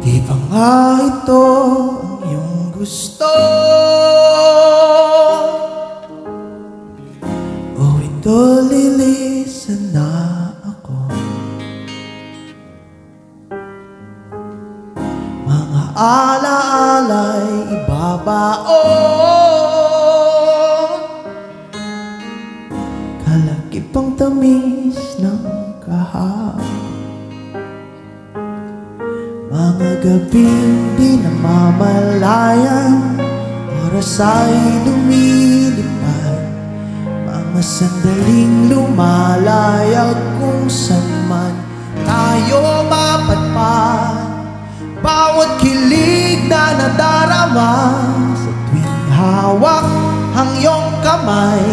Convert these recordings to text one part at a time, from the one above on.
Di ba nga ito ang iyong gusto? O ito lilisan na ako? Mga alaala'y ibabaon, kalakipang tamis ng kahapon. Mga gabing di namamalayan, oras ay lumilipad. Mga sandaling lumalayag kung saan man tayo mapadpad. Bawat kilig na nadarama sa tuwing hawak ang iyong kamay,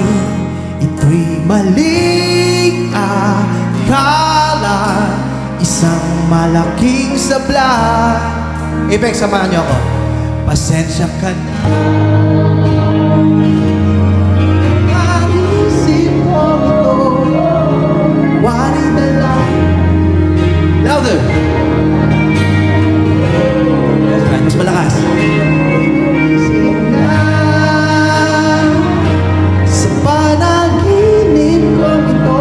ito'y maling akala, isang malaking sabla. Apex, samahan niyo ako. Pasensya ka na. Naisip mo ito, wari na lang. Louder! Mas malakas. Naisip na sa panaginip kong ito,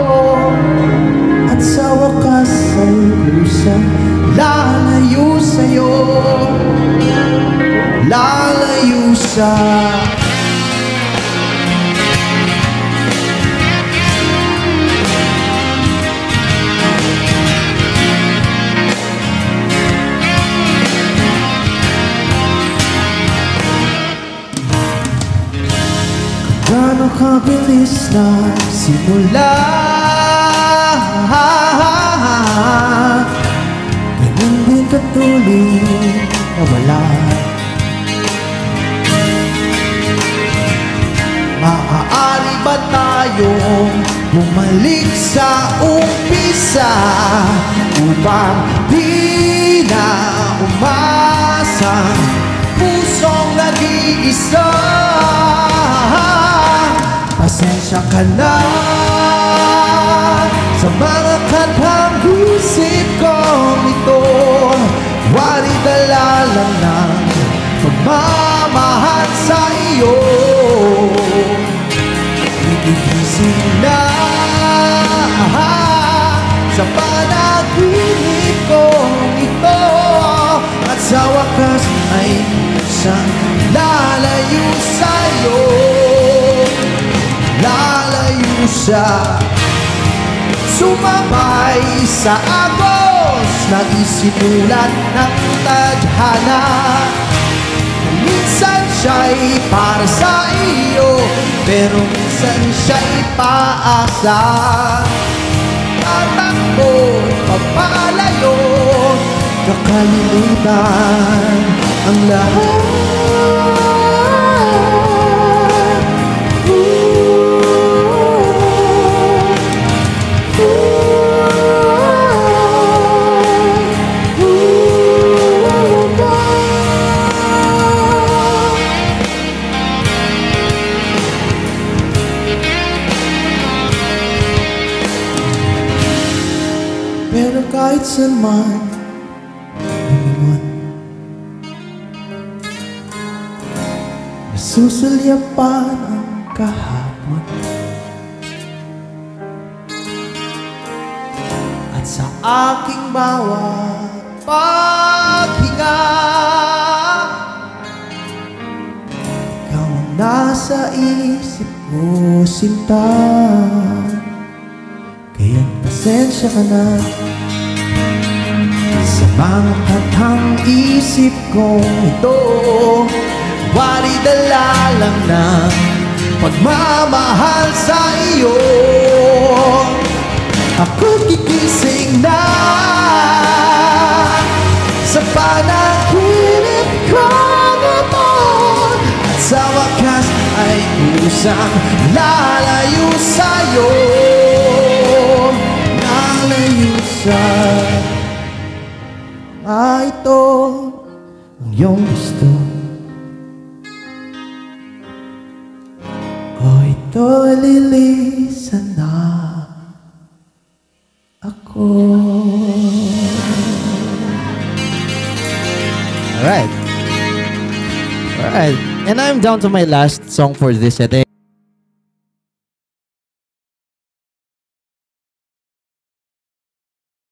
at sa wakas ay kusang lalayo sa'yo, lalayo sa gano'ng kabilis na simula, ganun din katuloy na wala. Maaari ba tayong bumalik sa umpisa upang di na umasa pusong nag-iisa? Pasensya ka na sa mga kantang isip kong ito, wari dala lang ng pagmamahal sa iyo. Igigising na sa panaginip kong ito, at sa wakas ay isang lalayo sa'yo, lalayo sa sumabay sa agos na isinulat ng tadhana. Minsan siya'y para sa iyo, pero minsan siya'y paasa. Tatakbo, papalayo, kakalimutan ang lahat. Pero kahit saan man lumingon, nasusulyapan ang kahapon, at sa aking bawat paghinga, ikaw ang nasa isip ko, sinta. Kaya't pasensya ka na sa mga kantang isip ko ito, wari dala lang ng pagmamahal sa iyo. Ako'y gigising na sa panaginip kong ito, at sa wakas ay kusang lalayo sa'yo, lalayo sa ito ang iyong gusto. O ito lilisan na ako. Alright. Alright. And I'm down to my last song for this set.